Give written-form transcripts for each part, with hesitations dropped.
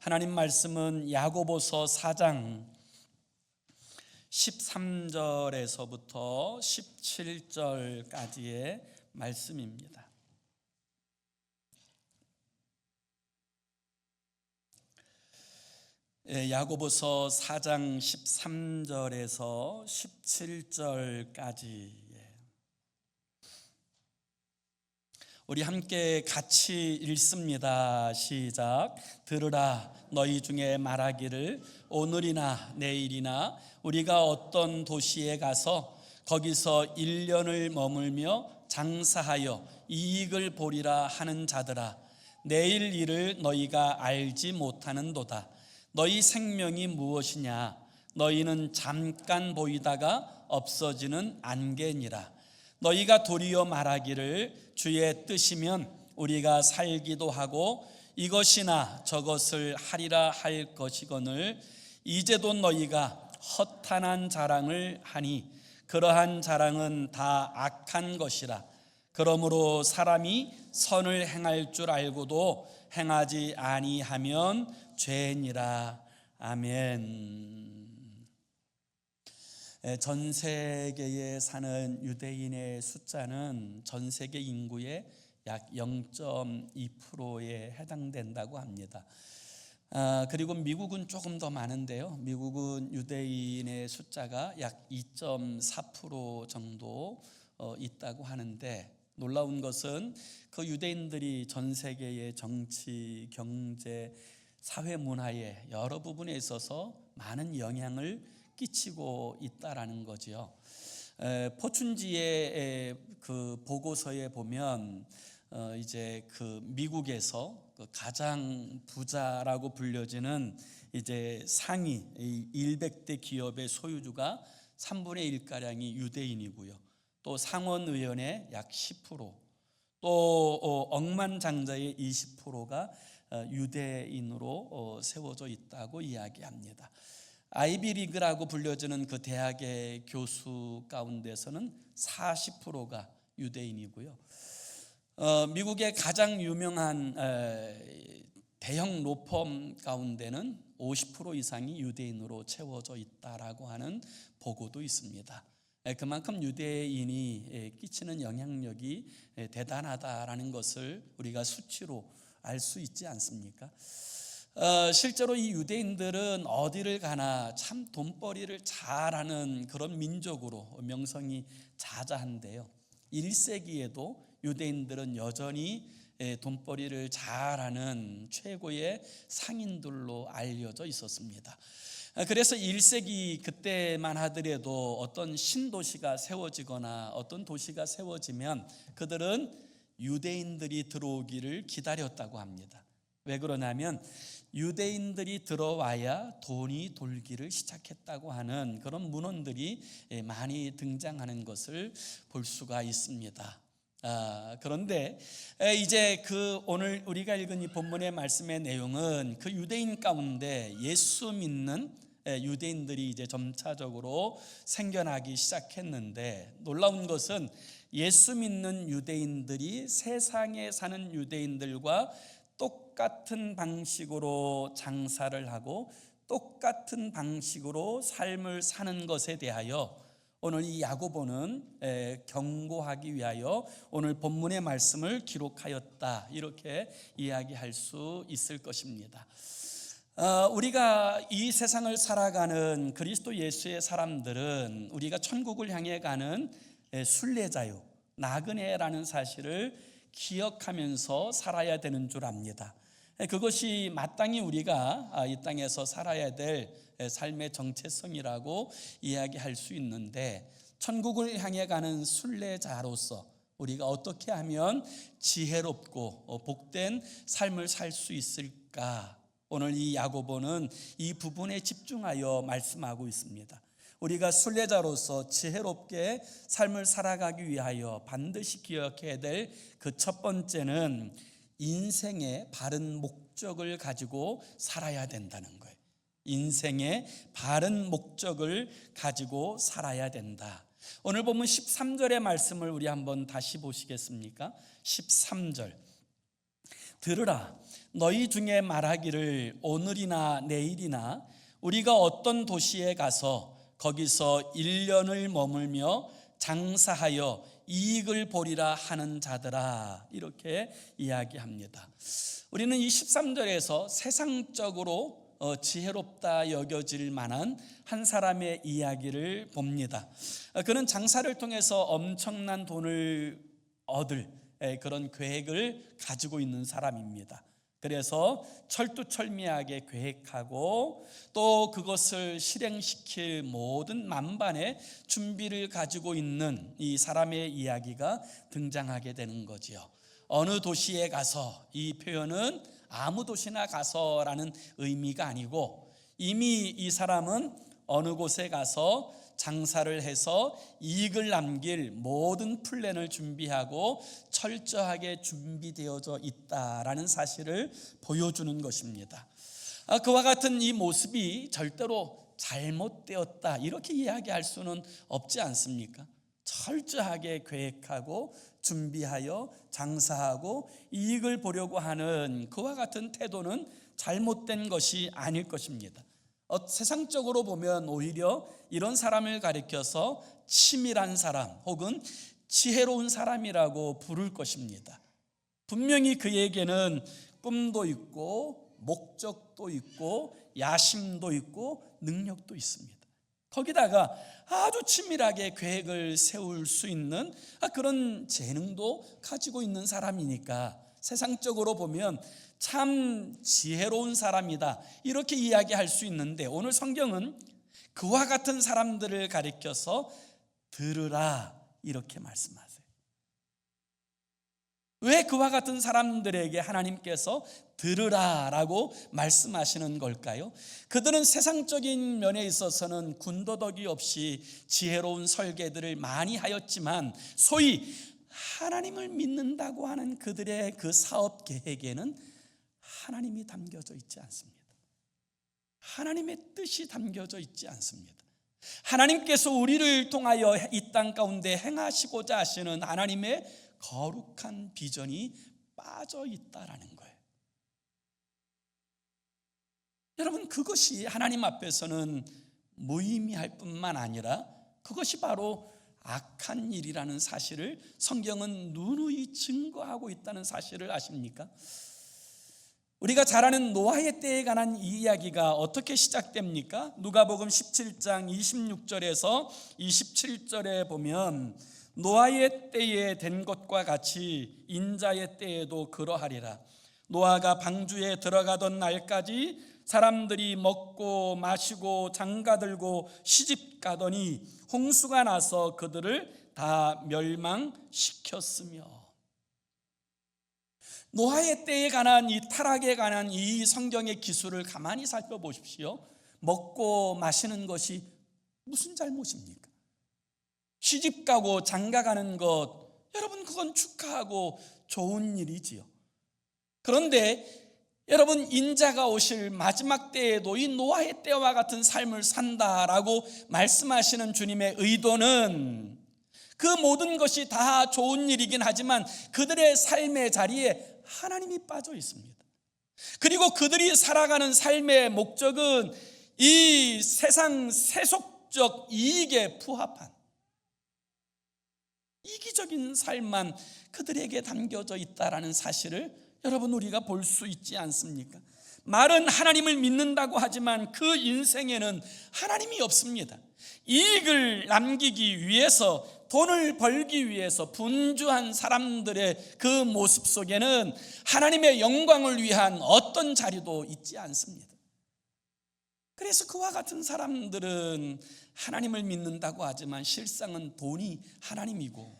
하나님 말씀은 야고보서 4장 13절에서부터 17절까지의 말씀입니다. 야고보서 4장 13절에서 17절까지 우리 함께 같이 읽습니다. 시작. 들으라. 너희 중에 말하기를 오늘이나 내일이나 우리가 어떤 도시에 가서 거기서 1년을 머물며 장사하여 이익을 보리라 하는 자들아, 내일 일을 너희가 알지 못하는도다. 너희 생명이 무엇이냐? 너희는 잠깐 보이다가 없어지는 안개니라. 너희가 도리어 말하기를 주의 뜻이면 우리가 살기도 하고 이것이나 저것을 하리라 할 것이거늘 이제도 너희가 허탄한 자랑을 하니 그러한 자랑은 다 악한 것이라. 그러므로 사람이 선을 행할 줄 알고도 행하지 아니하면 죄니라. 아멘. 전 세계에 사는 유대인의 숫자는 전 세계 인구의 약 0.2%에 해당된다고 합니다. 그리고 미국은 조금 더 많은데요. 미국은 유대인의 숫자가 약 2.4% 정도 있다고 하는데, 놀라운 것은 그 유대인들이 전 세계의 정치, 경제, 사회 문화의 여러 부분에 있어서 많은 영향을 끼치고 있다라는 거지요. 포춘지의 그 보고서에 보면 이제 그 미국에서 그 가장 부자라고 불려지는 이제 상위 100대 기업의 소유주가 3분의 1 가량이 유대인이고요. 또 상원의원의 약 10%, 또 억만장자의 20%가 유대인으로 세워져 있다고 이야기합니다. 아이비리그라고 불려지는 그 대학의 교수 가운데서는 40%가 유대인이고요. 미국의 가장 유명한 대형 로펌 가운데는 50% 이상이 유대인으로 채워져 있다라고 하는 보고도 있습니다. 그만큼 유대인이 끼치는 영향력이 대단하다라는 것을 우리가 수치로 알 수 있지 않습니까? 실제로 이 유대인들은 어디를 가나 참 돈벌이를 잘하는 그런 민족으로 명성이 자자한데요. 1세기에도 유대인들은 여전히 돈벌이를 잘하는 최고의 상인들로 알려져 있었습니다. 그래서 1세기 그때만 하더라도 어떤 신도시가 세워지거나 어떤 도시가 세워지면 그들은 유대인들이 들어오기를 기다렸다고 합니다. 왜 그러냐면 유대인들이 들어와야 돈이 돌기를 시작했다고 하는 그런 문헌들이 많이 등장하는 것을 볼 수가 있습니다. 그런데 이제 그 오늘 우리가 읽은 이 본문의 말씀의 내용은 그 유대인 가운데 예수 믿는 유대인들이 이제 점차적으로 생겨나기 시작했는데, 놀라운 것은 예수 믿는 유대인들이 세상에 사는 유대인들과 똑같은 방식으로 장사를 하고 똑같은 방식으로 삶을 사는 것에 대하여 오늘 이 야고보는 경고하기 위하여 오늘 본문의 말씀을 기록하였다, 이렇게 이야기할 수 있을 것입니다. 우리가 이 세상을 살아가는 그리스도 예수의 사람들은 우리가 천국을 향해 가는 순례자요, 나그네라는 사실을 기억하면서 살아야 되는 줄 압니다. 그것이 마땅히 우리가 이 땅에서 살아야 될 삶의 정체성이라고 이야기할 수 있는데, 천국을 향해 가는 순례자로서 우리가 어떻게 하면 지혜롭고 복된 삶을 살 수 있을까? 오늘 이 야고보는 이 부분에 집중하여 말씀하고 있습니다. 우리가 순례자로서 지혜롭게 삶을 살아가기 위하여 반드시 기억해야 될 그 첫 번째는 인생의 바른 목적을 가지고 살아야 된다는 거예요. 인생의 바른 목적을 가지고 살아야 된다. 오늘 보면 13절의 말씀을 우리 한번 다시 보시겠습니까? 13절. 들으라. 너희 중에 말하기를 오늘이나 내일이나 우리가 어떤 도시에 가서 거기서 1년을 머물며 장사하여 이익을 보리라 하는 자들아, 이렇게 이야기합니다. 우리는 이 13절에서 세상적으로 지혜롭다 여겨질 만한 한 사람의 이야기를 봅니다. 그는 장사를 통해서 엄청난 돈을 얻을 그런 계획을 가지고 있는 사람입니다. 그래서 철두철미하게 계획하고 또 그것을 실행시킬 모든 만반의 준비를 가지고 있는 이 사람의 이야기가 등장하게 되는 거지요. 어느 도시에 가서, 이 표현은 아무 도시나 가서라는 의미가 아니고 이미 이 사람은 어느 곳에 가서 장사를 해서 이익을 남길 모든 플랜을 준비하고 철저하게 준비되어져 있다라는 사실을 보여주는 것입니다. 그와 같은 이 모습이 절대로 잘못되었다 이렇게 이야기할 수는 없지 않습니까? 철저하게 계획하고 준비하여 장사하고 이익을 보려고 하는 그와 같은 태도는 잘못된 것이 아닐 것입니다. 세상적으로 보면 오히려 이런 사람을 가리켜서 치밀한 사람 혹은 지혜로운 사람이라고 부를 것입니다. 분명히 그에게는 꿈도 있고 목적도 있고 야심도 있고 능력도 있습니다. 거기다가 아주 치밀하게 계획을 세울 수 있는 그런 재능도 가지고 있는 사람이니까 세상적으로 보면 참 지혜로운 사람이다 이렇게 이야기할 수 있는데, 오늘 성경은 그와 같은 사람들을 가리켜서 들으라 이렇게 말씀하세요. 왜 그와 같은 사람들에게 하나님께서 들으라라고 말씀하시는 걸까요? 그들은 세상적인 면에 있어서는 군더더기 없이 지혜로운 설계들을 많이 하였지만 소위 하나님을 믿는다고 하는 그들의 그 사업 계획에는 하나님이 담겨져 있지 않습니다. 하나님의 뜻이 담겨져 있지 않습니다. 하나님께서 우리를 통하여 이 땅 가운데 행하시고자 하시는 하나님의 거룩한 비전이 빠져 있다라는 거예요. 여러분, 그것이 하나님 앞에서는 무의미할 뿐만 아니라 그것이 바로 악한 일이라는 사실을 성경은 누누이 증거하고 있다는 사실을 아십니까? 우리가 잘 아는 노아의 때에 관한 이 이야기가 어떻게 시작됩니까? 누가복음 17장 26절에서 27절에 보면 노아의 때에 된 것과 같이 인자의 때에도 그러하리라. 노아가 방주에 들어가던 날까지 사람들이 먹고 마시고 장가들고 시집가더니 홍수가 나서 그들을 다 멸망시켰으며. 노아의 때에 관한 이 타락에 관한 이 성경의 기술을 가만히 살펴보십시오. 먹고 마시는 것이 무슨 잘못입니까? 시집가고 장가가는 것, 여러분 그건 축하하고 좋은 일이지요. 그런데 여러분, 인자가 오실 마지막 때에도 이 노아의 때와 같은 삶을 산다라고 말씀하시는 주님의 의도는 그 모든 것이 다 좋은 일이긴 하지만 그들의 삶의 자리에 하나님이 빠져 있습니다. 그리고 그들이 살아가는 삶의 목적은 이 세상 세속적 이익에 부합한 이기적인 삶만 그들에게 담겨져 있다라는 사실을 여러분 우리가 볼 수 있지 않습니까? 말은 하나님을 믿는다고 하지만 그 인생에는 하나님이 없습니다. 이익을 남기기 위해서, 돈을 벌기 위해서 분주한 사람들의 그 모습 속에는 하나님의 영광을 위한 어떤 자리도 있지 않습니다. 그래서 그와 같은 사람들은 하나님을 믿는다고 하지만 실상은 돈이 하나님이고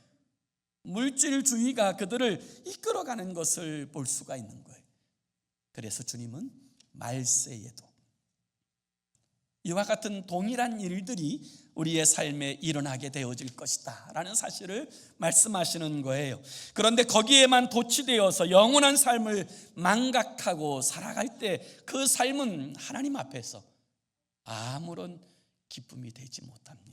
물질주의가 그들을 이끌어가는 것을 볼 수가 있는 거예요. 그래서 주님은 말세에도 이와 같은 동일한 일들이 우리의 삶에 일어나게 되어질 것이다 라는 사실을 말씀하시는 거예요. 그런데 거기에만 도취되어서 영원한 삶을 망각하고 살아갈 때 그 삶은 하나님 앞에서 아무런 기쁨이 되지 못합니다.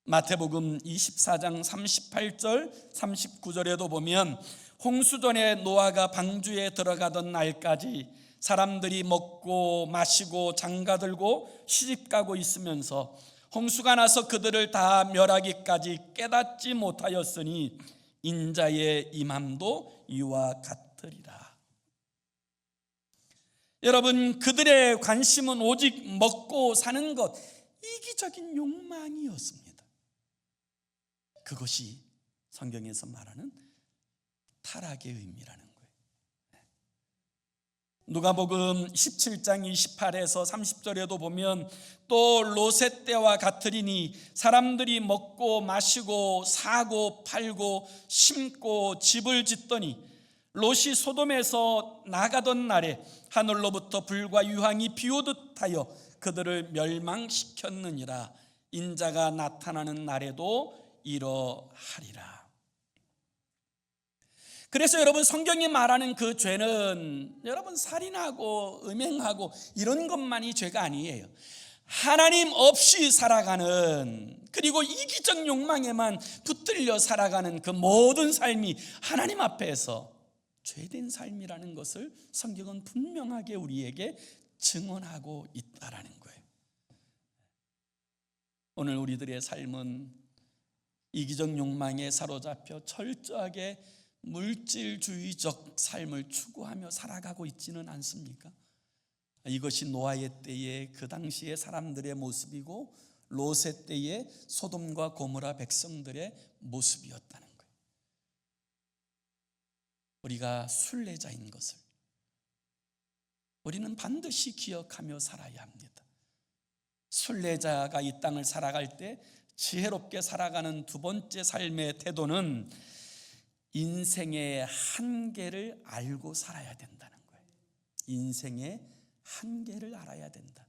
마태복음 24장 38절 39절에도 보면 홍수전에 노아가 방주에 들어가던 날까지 사람들이 먹고 마시고 장가들고 시집가고 있으면서 홍수가 나서 그들을 다 멸하기까지 깨닫지 못하였으니 인자의 임함도 이와 같으리라. 여러분, 그들의 관심은 오직 먹고 사는 것, 이기적인 욕망이었습니다. 그것이 성경에서 말하는 타락의 의미라는 거예요. 누가복음 17장 28에서 30절에도 보면 또 롯의 때와 같으리니 사람들이 먹고 마시고 사고 팔고 심고 집을 짓더니 롯이 소돔에서 나가던 날에 하늘로부터 불과 유황이 비오듯 하여 그들을 멸망시켰느니라. 인자가 나타나는 날에도 이러하리라. 그래서 여러분, 성경이 말하는 그 죄는 여러분 살인하고 음행하고 이런 것만이 죄가 아니에요. 하나님 없이 살아가는, 그리고 이기적 욕망에만 붙들려 살아가는 그 모든 삶이 하나님 앞에서 죄된 삶이라는 것을 성경은 분명하게 우리에게 증언하고 있다라는 거예요. 오늘 우리들의 삶은 이기적 욕망에 사로잡혀 철저하게 물질주의적 삶을 추구하며 살아가고 있지는 않습니까? 이것이 노아의 때의 그 당시의 사람들의 모습이고 롯의 때의 소돔과 고모라 백성들의 모습이었다는 거예요. 우리가 순례자인 것을 우리는 반드시 기억하며 살아야 합니다. 순례자가 이 땅을 살아갈 때 지혜롭게 살아가는 두 번째 삶의 태도는 인생의 한계를 알고 살아야 된다는 거예요. 인생의 한계를 알아야 된다.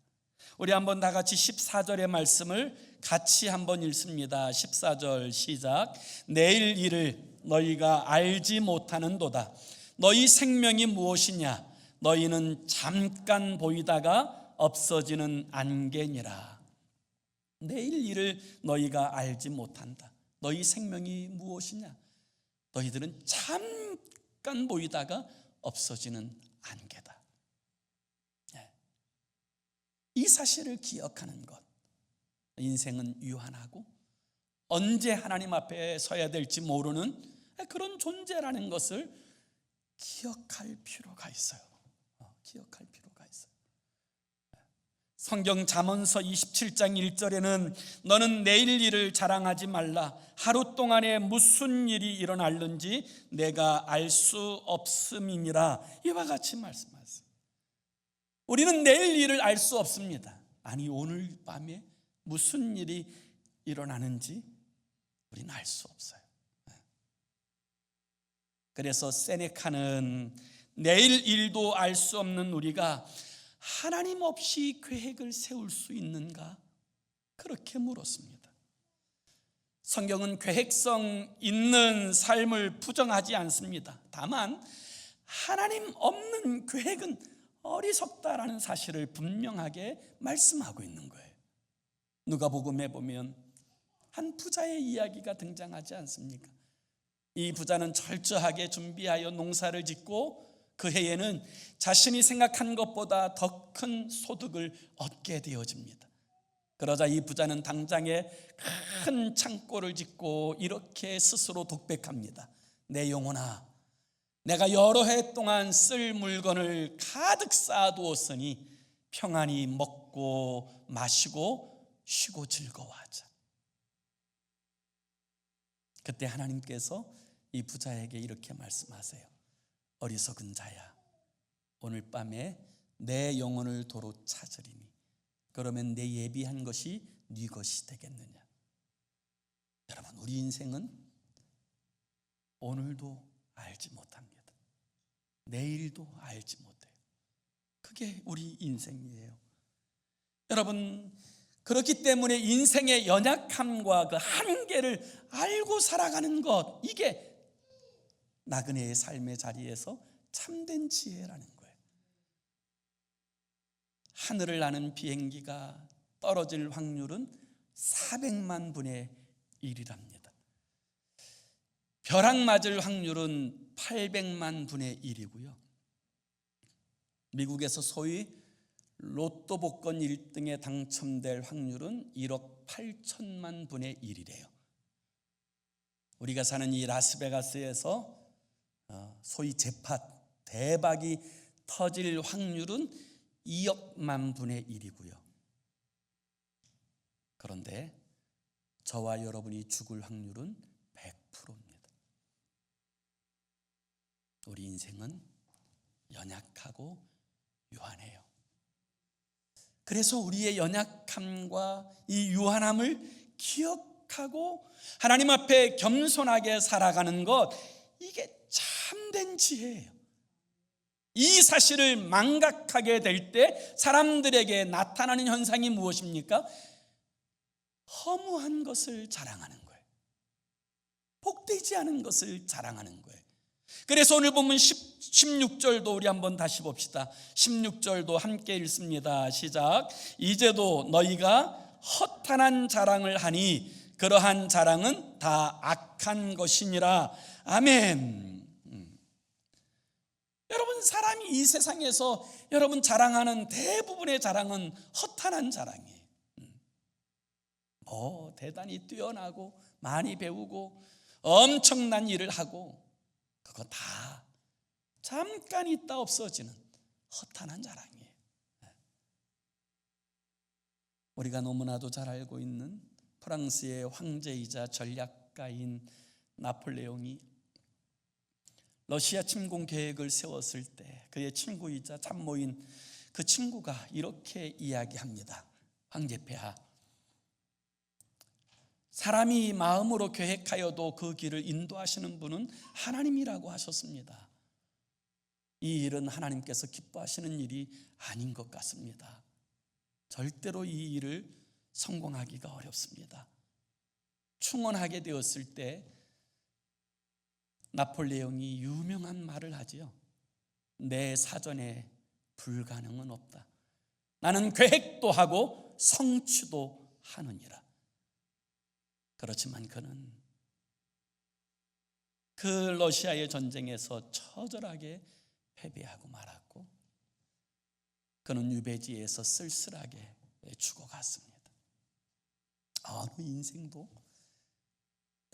우리 한번 다 같이 14절의 말씀을 같이 한번 읽습니다. 14절 시작. 내일 일을 너희가 알지 못하는도다. 너희 생명이 무엇이냐? 너희는 잠깐 보이다가 없어지는 안개니라. 내일 일을 너희가 알지 못한다. 너희 생명이 무엇이냐? 너희들은 잠깐 보이다가 없어지는 안개다. 이 사실을 기억하는 것. 인생은 유한하고 언제 하나님 앞에 서야 될지 모르는 그런 존재라는 것을 기억할 필요가 있어요. 기억할 필요가 있어요. 성경 잠언서 27장 1절에는 너는 내일 일을 자랑하지 말라. 하루 동안에 무슨 일이 일어날는지 내가 알 수 없음이니라. 이와 같이 말씀하세요. 우리는 내일 일을 알 수 없습니다. 아니, 오늘 밤에 무슨 일이 일어나는지 우리는 알 수 없어요. 그래서 세네카는 내일 일도 알 수 없는 우리가 하나님 없이 계획을 세울 수 있는가? 그렇게 물었습니다. 성경은 계획성 있는 삶을 부정하지 않습니다. 다만 하나님 없는 계획은 어리석다라는 사실을 분명하게 말씀하고 있는 거예요. 누가복음에 보면 한 부자의 이야기가 등장하지 않습니까? 이 부자는 철저하게 준비하여 농사를 짓고 그 해에는 자신이 생각한 것보다 더 큰 소득을 얻게 되어집니다. 그러자 이 부자는 당장에 큰 창고를 짓고 이렇게 스스로 독백합니다. 내 영혼아, 내가 여러 해 동안 쓸 물건을 가득 쌓아두었으니 평안히 먹고 마시고 쉬고 즐거워하자. 그때 하나님께서 이 부자에게 이렇게 말씀하세요. 어리석은 자야, 오늘 밤에 내 영혼을 도로 찾으리니 그러면 내 예비한 것이 네 것이 되겠느냐. 여러분, 우리 인생은 오늘도 알지 못합니다. 내일도 알지 못해요. 그게 우리 인생이에요. 여러분, 그렇기 때문에 인생의 연약함과 그 한계를 알고 살아가는 것, 이게 나그네의 삶의 자리에서 참된 지혜라는 거예요. 하늘을 나는 비행기가 떨어질 확률은 400만 분의 1이랍니다. 벼락 맞을 확률은 800만 분의 1이고요. 미국에서 소위 로또 복권 1등에 당첨될 확률은 1억 8천만 분의 1이래요. 우리가 사는 이 라스베가스에서 소위 잭팟 대박이 터질 확률은 2억만 분의 1이고요. 그런데 저와 여러분이 죽을 확률은 100%입니다. 우리 인생은 연약하고 유한해요. 그래서 우리의 연약함과 이 유한함을 기억하고 하나님 앞에 겸손하게 살아가는 것, 이게 참된 지혜예요. 이 사실을 망각하게 될 때 사람들에게 나타나는 현상이 무엇입니까? 허무한 것을 자랑하는 거예요. 복되지 않은 것을 자랑하는 거예요. 그래서 오늘 보면 16절도 우리 한번 다시 봅시다. 16절도 함께 읽습니다. 시작. 이제도 너희가 허탄한 자랑을 하니 그러한 자랑은 다 악한 것이니라. 아멘. 여러분, 사람이 이 세상에서 여러분 자랑하는 대부분의 자랑은 허탄한 자랑이에요. 대단히 뛰어나고 많이 배우고 엄청난 일을 하고, 그거 다 잠깐 있다 없어지는 허탄한 자랑이에요. 우리가 너무나도 잘 알고 있는 프랑스의 황제이자 전략가인 나폴레옹이 러시아 침공 계획을 세웠을 때 그의 친구이자 참모인 그 친구가 이렇게 이야기합니다. 황제폐하, 사람이 마음으로 계획하여도 그 길을 인도하시는 분은 하나님이라고 하셨습니다. 이 일은 하나님께서 기뻐하시는 일이 아닌 것 같습니다. 절대로 이 일을 성공하기가 어렵습니다. 충원하게 되었을 때 나폴레옹이 유명한 말을 하지요. 내 사전에 불가능은 없다. 나는 계획도 하고 성취도 하느니라. 그렇지만 그는 그 러시아의 전쟁에서 처절하게 패배하고 말았고, 그는 유배지에서 쓸쓸하게 죽어갔습니다. 어느 인생도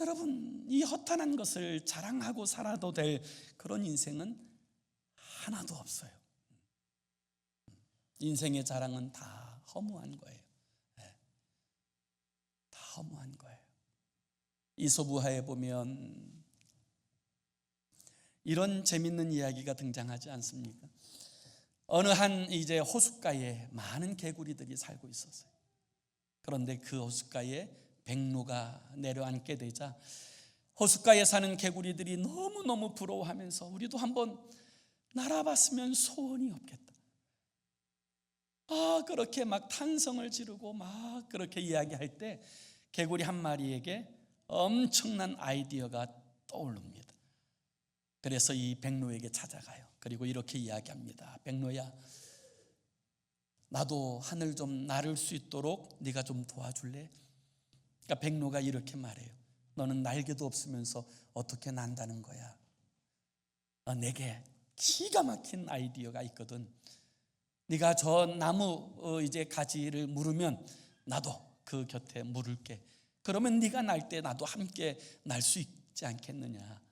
여러분 이 허탄한 것을 자랑하고 살아도 될 그런 인생은 하나도 없어요. 인생의 자랑은 다 허무한 거예요. 다 허무한 거예요. 이솝우화에 보면 이런 재밌는 이야기가 등장하지 않습니까? 어느 한 이제 호숫가에 많은 개구리들이 살고 있었어요. 그런데 그 호숫가에 백로가 내려앉게 되자 호숫가에 사는 개구리들이 너무너무 부러워하면서 우리도 한번 날아봤으면 소원이 없겠다. 그렇게 막 탄성을 지르고 막 그렇게 이야기할 때 개구리 한 마리에게 엄청난 아이디어가 떠오릅니다. 그래서 이 백로에게 찾아가요. 그리고 이렇게 이야기합니다. 백로야, 나도 하늘 좀 나를 수 있도록 네가 좀 도와줄래? 그러니까 백로가 이렇게 말해요. 너는 날개도 없으면서 어떻게 난다는 거야? 내게 기가 막힌 아이디어가 있거든. 네가 저 나무 이제 가지를 물으면 나도 그 곁에 물을게. 그러면 네가 날 때 나도 함께 날 수 있지 않겠느냐?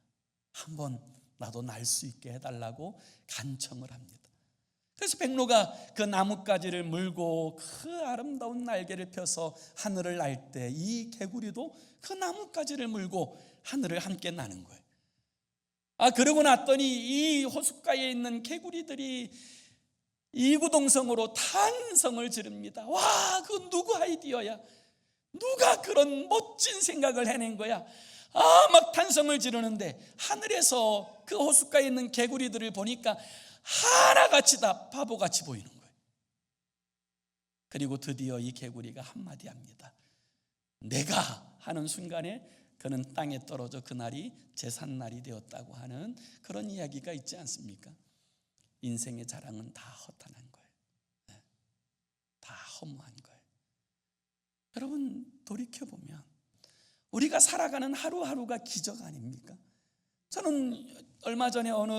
한번 나도 날 수 있게 해달라고 간청을 합니다. 그래서 백로가 그 나뭇가지를 물고 그 아름다운 날개를 펴서 하늘을 날 때 이 개구리도 그 나뭇가지를 물고 하늘을 함께 나는 거예요. 그러고 났더니 이 호숫가에 있는 개구리들이 이구동성으로 탄성을 지릅니다. 와, 그건 누구 아이디어야? 누가 그런 멋진 생각을 해낸 거야? 막 탄성을 지르는데 하늘에서 그 호숫가에 있는 개구리들을 보니까 하나같이 다 바보같이 보이는 거예요. 그리고 드디어 이 개구리가 한마디 합니다. 내가 하는 순간에 그는 땅에 떨어져 그날이 제삿날이 되었다고 하는 그런 이야기가 있지 않습니까? 인생의 자랑은 다 허탄한 거예요. 다 허무한 거예요. 여러분 돌이켜보면 우리가 살아가는 하루하루가 기적 아닙니까? 저는 얼마 전에 어느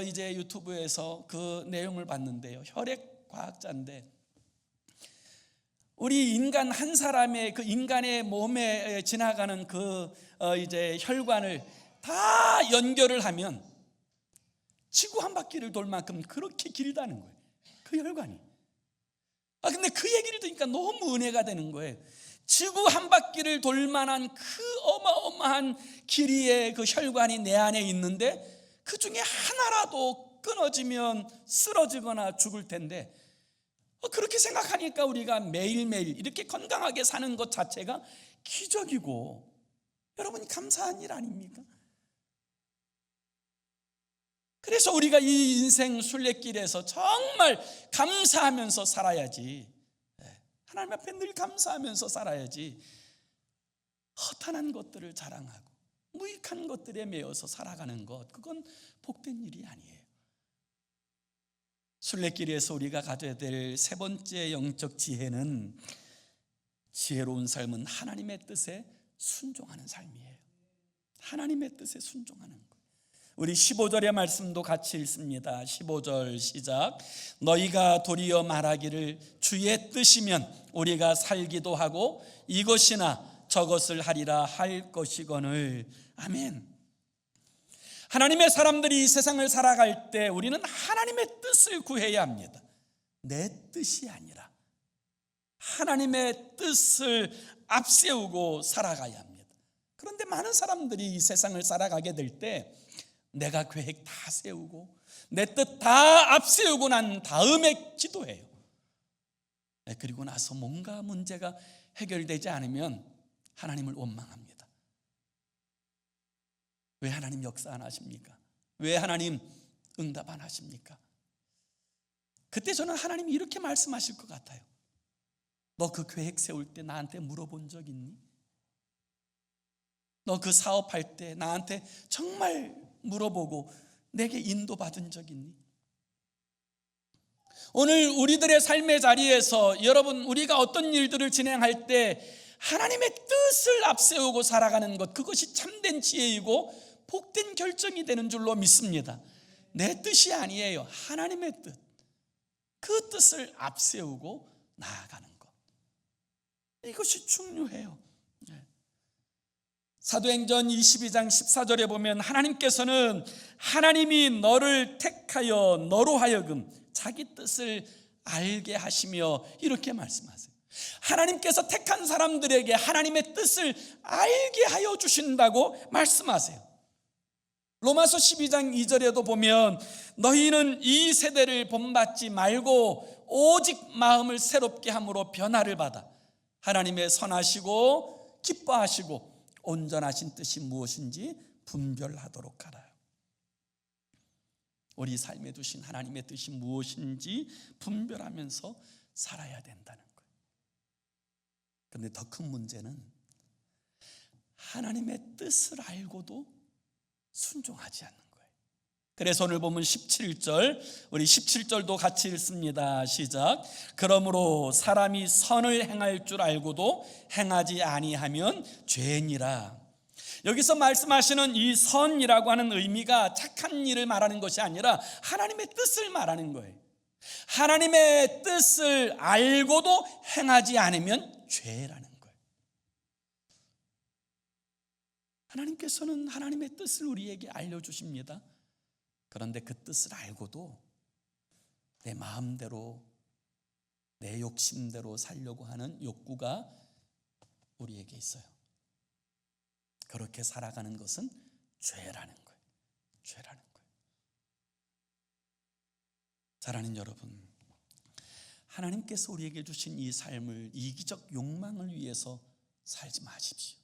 이제 유튜브에서 그 내용을 봤는데요. 혈액 과학자인데 우리 인간 한 사람의 그 인간의 몸에 지나가는 그 이제 혈관을 다 연결을 하면 지구 한 바퀴를 돌 만큼 그렇게 길다는 거예요. 그 혈관이. 근데 그 얘기를 들으니까 너무 은혜가 되는 거예요. 지구 한 바퀴를 돌 만한 그 어마어마한 길이의 그 혈관이 내 안에 있는데 그 중에 하나라도 끊어지면 쓰러지거나 죽을 텐데 그렇게 생각하니까 우리가 매일매일 이렇게 건강하게 사는 것 자체가 기적이고 여러분이 감사한 일 아닙니까? 그래서 우리가 이 인생 순례길에서 정말 감사하면서 살아야지. 하나님 앞에 늘 감사하면서 살아야지. 허탄한 것들을 자랑하고 무익한 것들에 매여서 살아가는 것, 그건 복된 일이 아니에요. 순례길에서 우리가 가져야 될 세 번째 영적 지혜는, 지혜로운 삶은 하나님의 뜻에 순종하는 삶이에요. 하나님의 뜻에 순종하는 것. 우리 15절의 말씀도 같이 읽습니다. 15절 시작. 너희가 도리어 말하기를 주의 뜻이면 우리가 살기도 하고 이것이나 저것을 하리라 할 것이거늘. 아멘. 하나님의 사람들이 이 세상을 살아갈 때 우리는 하나님의 뜻을 구해야 합니다. 내 뜻이 아니라 하나님의 뜻을 앞세우고 살아가야 합니다. 그런데 많은 사람들이 이 세상을 살아가게 될 때 내가 계획 다 세우고 내 뜻 다 앞세우고 난 다음에 기도해요. 그리고 나서 뭔가 문제가 해결되지 않으면 하나님을 원망합니다. 왜 하나님 역사 안 하십니까? 왜 하나님 응답 안 하십니까? 그때 저는 하나님이 이렇게 말씀하실 것 같아요. 너 그 계획 세울 때 나한테 물어본 적 있니? 너 그 사업할 때 나한테 정말 물어보고 내게 인도받은 적 있니? 오늘 우리들의 삶의 자리에서 여러분, 우리가 어떤 일들을 진행할 때 하나님의 뜻을 앞세우고 살아가는 것, 그것이 참된 지혜이고 복된 결정이 되는 줄로 믿습니다. 내 뜻이 아니에요. 하나님의 뜻. 그 뜻을 앞세우고 나아가는 것, 이것이 중요해요. 사도행전 22장 14절에 보면 하나님께서는 하나님이 너를 택하여 너로 하여금 자기 뜻을 알게 하시며 이렇게 말씀하세요. 하나님께서 택한 사람들에게 하나님의 뜻을 알게 하여 주신다고 말씀하세요. 로마서 12장 2절에도 보면 너희는 이 세대를 본받지 말고 오직 마음을 새롭게 함으로 변화를 받아 하나님의 선하시고 기뻐하시고 온전하신 뜻이 무엇인지 분별하도록 하라. 우리 삶에 두신 하나님의 뜻이 무엇인지 분별하면서 살아야 된다는 거예요. 그런데 더 큰 문제는 하나님의 뜻을 알고도 순종하지 않는 거예요. 그래서 오늘 보면 17절, 우리 17절도 같이 읽습니다. 시작. 그러므로 사람이 선을 행할 줄 알고도 행하지 아니하면 죄니라. 여기서 말씀하시는 이 선이라고 하는 의미가 착한 일을 말하는 것이 아니라 하나님의 뜻을 말하는 거예요. 하나님의 뜻을 알고도 행하지 않으면 죄라는 거예요. 하나님께서는 하나님의 뜻을 우리에게 알려주십니다. 그런데 그 뜻을 알고도 내 마음대로 내 욕심대로 살려고 하는 욕구가 우리에게 있어요. 그렇게 살아가는 것은 죄라는 거예요. 죄라는 거예요. 사랑하는 여러분, 하나님께서 우리에게 주신 이 삶을 이기적 욕망을 위해서 살지 마십시오.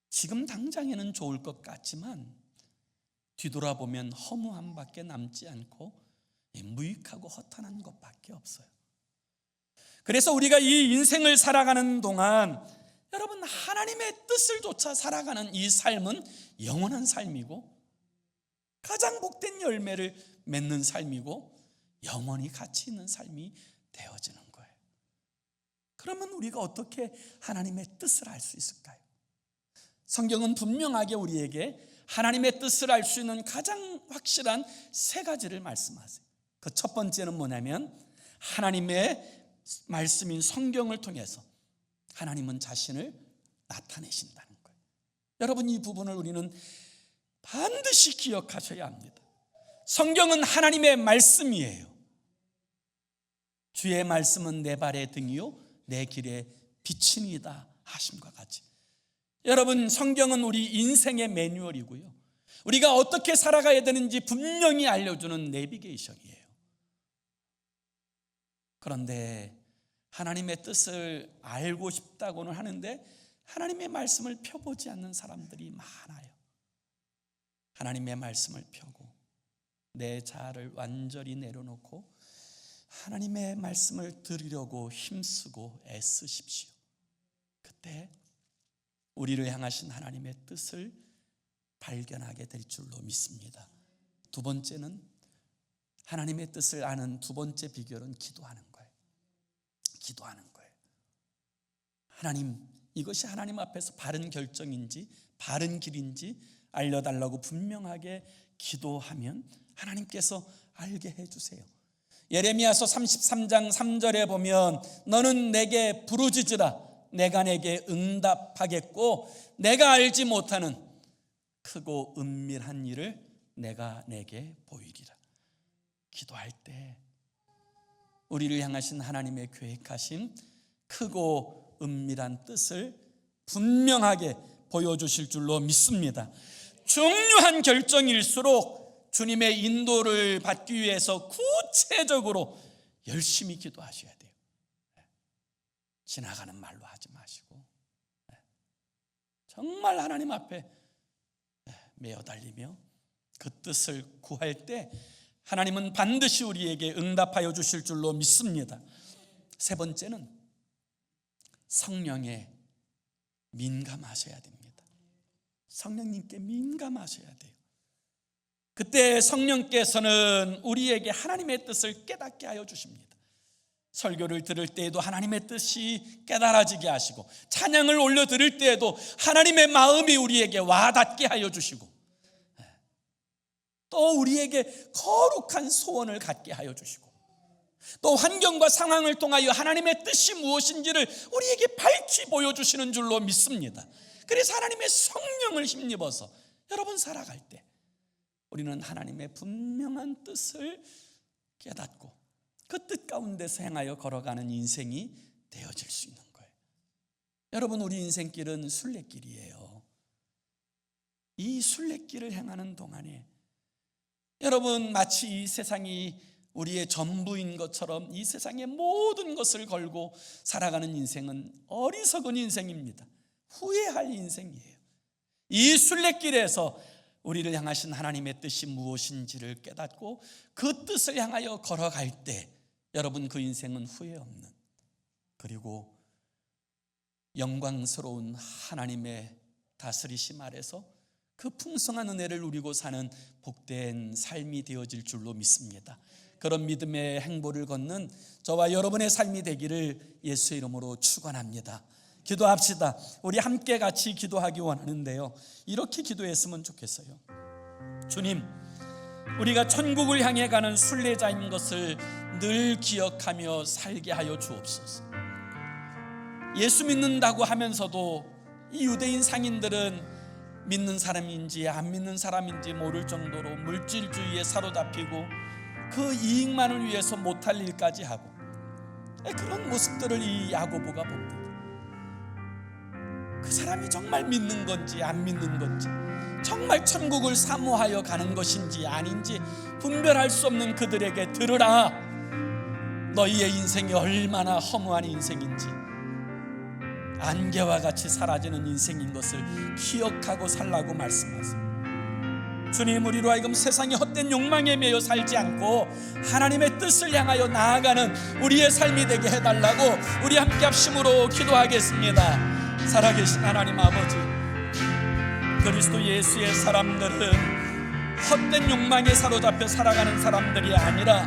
지금 당장에는 좋을 것 같지만 뒤돌아보면 허무함밖에 남지 않고 무익하고 허탄한 것밖에 없어요. 그래서 우리가 이 인생을 살아가는 동안 여러분, 하나님의 뜻을 쫓아 살아가는 이 삶은 영원한 삶이고 가장 복된 열매를 맺는 삶이고 영원히 가치 있는 삶이 되어지는 거예요. 그러면 우리가 어떻게 하나님의 뜻을 알 수 있을까요? 성경은 분명하게 우리에게 하나님의 뜻을 알 수 있는 가장 확실한 세 가지를 말씀하세요. 그 첫 번째는 뭐냐면 하나님의 말씀인 성경을 통해서 하나님은 자신을 나타내신다는 거예요. 여러분, 이 부분을 우리는 반드시 기억하셔야 합니다. 성경은 하나님의 말씀이에요. 주의 말씀은 내 발의 등이요 내 길의 빛이니이다 하심과 같이, 여러분, 성경은 우리 인생의 매뉴얼이고요, 우리가 어떻게 살아가야 되는지 분명히 알려주는 내비게이션이에요. 그런데 하나님의 뜻을 알고 싶다고는 하는데 하나님의 말씀을 펴보지 않는 사람들이 많아요. 하나님의 말씀을 펴고 내 자아를 완전히 내려놓고 하나님의 말씀을 들으려고 힘쓰고 애쓰십시오. 그때 우리를 향하신 하나님의 뜻을 발견하게 될 줄로 믿습니다. 두 번째는, 하나님의 뜻을 아는 두 번째 비결은 기도하는 거예요. 기도하는 거예요. 하나님, 이것이 하나님 앞에서 바른 결정인지 바른 길인지 알려달라고 분명하게 기도하면 하나님께서 알게 해주세요. 예레미야서 33장 3절에 보면 너는 내게 부르짖으라 내가 내게 응답하겠고 내가 알지 못하는 크고 은밀한 일을 내가 내게 보이리라. 기도할 때 우리를 향하신 하나님의 계획하신 크고 은밀한 뜻을 분명하게 보여주실 줄로 믿습니다. 중요한 결정일수록 주님의 인도를 받기 위해서 구체적으로 열심히 기도하셔야 돼요. 지나가는 말로 하지 마시고 정말 하나님 앞에 매어 달리며 그 뜻을 구할 때 하나님은 반드시 우리에게 응답하여 주실 줄로 믿습니다. 세 번째는 성령에 민감하셔야 됩니다. 성령님께 민감하셔야 돼요. 그때 성령께서는 우리에게 하나님의 뜻을 깨닫게 하여 주십니다. 설교를 들을 때에도 하나님의 뜻이 깨달아지게 하시고, 찬양을 올려 들을 때에도 하나님의 마음이 우리에게 와닿게 하여 주시고, 또 우리에게 거룩한 소원을 갖게 하여 주시고, 또 환경과 상황을 통하여 하나님의 뜻이 무엇인지를 우리에게 밝히 보여주시는 줄로 믿습니다. 그래서 하나님의 성령을 힘입어서 여러분 살아갈 때 우리는 하나님의 분명한 뜻을 깨닫고 그 뜻 가운데서 행하여 걸어가는 인생이 되어질 수 있는 거예요. 여러분, 우리 인생길은 순례길이에요. 이 순례길을 행하는 동안에 여러분, 마치 이 세상이 우리의 전부인 것처럼 이 세상의 모든 것을 걸고 살아가는 인생은 어리석은 인생입니다. 후회할 인생이에요. 이 순례길에서 우리를 향하신 하나님의 뜻이 무엇인지를 깨닫고 그 뜻을 향하여 걸어갈 때 여러분, 그 인생은 후회 없는, 그리고 영광스러운 하나님의 다스리심 아래서 그 풍성한 은혜를 누리고 사는 복된 삶이 되어질 줄로 믿습니다. 그런 믿음의 행보를 걷는 저와 여러분의 삶이 되기를 예수의 이름으로 축원합니다. 기도합시다. 우리 함께 같이 기도하기 원하는데요, 이렇게 기도했으면 좋겠어요. 주님, 우리가 천국을 향해 가는 순례자인 것을 늘 기억하며 살게 하여 주옵소서. 예수 믿는다고 하면서도 이 유대인 상인들은 믿는 사람인지 안 믿는 사람인지 모를 정도로 물질주의에 사로잡히고 그 이익만을 위해서 못할 일까지 하고, 그런 모습들을 이 야고보가 봅니다. 그 사람이 정말 믿는 건지 안 믿는 건지, 정말 천국을 사모하여 가는 것인지 아닌지 분별할 수 없는 그들에게 들으라, 너희의 인생이 얼마나 허무한 인생인지, 안개와 같이 사라지는 인생인 것을 기억하고 살라고 말씀하세요. 주님, 우리로 하여금 세상의 헛된 욕망에 매여 살지 않고 하나님의 뜻을 향하여 나아가는 우리의 삶이 되게 해달라고 우리 함께 합심으로 기도하겠습니다. 살아계신 하나님 아버지, 그리스도 예수의 사람들은 헛된 욕망에 사로잡혀 살아가는 사람들이 아니라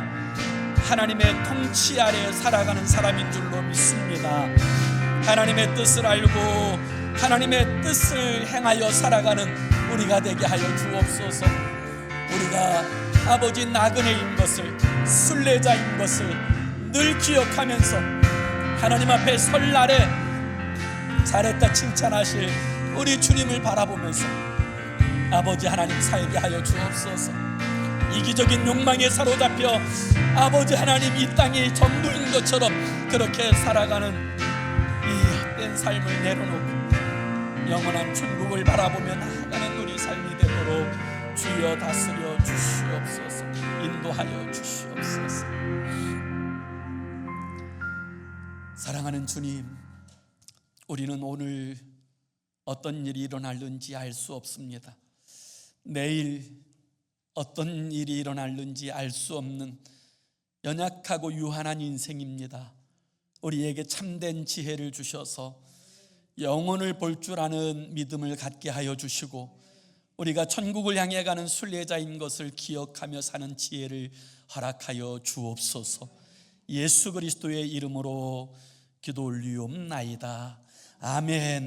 하나님의 통치 아래 살아가는 사람인 줄로 믿습니다. 하나님의 뜻을 알고 하나님의 뜻을 행하여 살아가는 우리가 되게 하여 주옵소서. 우리가 아버지 나그네인 것을, 순례자인 것을 늘 기억하면서 하나님 앞에 설날에 잘했다 칭찬하실 우리 주님을 바라보면서 아버지 하나님 살게 하여 주옵소서. 이기적인 욕망에 사로잡혀 아버지 하나님 이 땅이 전부인 것처럼 그렇게 살아가는 이 헛된 삶을 내려놓고 영원한 천국을 바라보며 나아가는 우리 삶이 되도록 주여 다스려 주시옵소서. 인도하여 주시옵소서. 사랑하는 주님, 우리는 오늘 어떤 일이 일어날는지 알 수 없습니다. 내일 어떤 일이 일어날는지 알 수 없는 연약하고 유한한 인생입니다. 우리에게 참된 지혜를 주셔서 영혼을 볼 줄 아는 믿음을 갖게 하여 주시고 우리가 천국을 향해 가는 순례자인 것을 기억하며 사는 지혜를 허락하여 주옵소서. 예수 그리스도의 이름으로 기도 올리옵나이다. 아멘.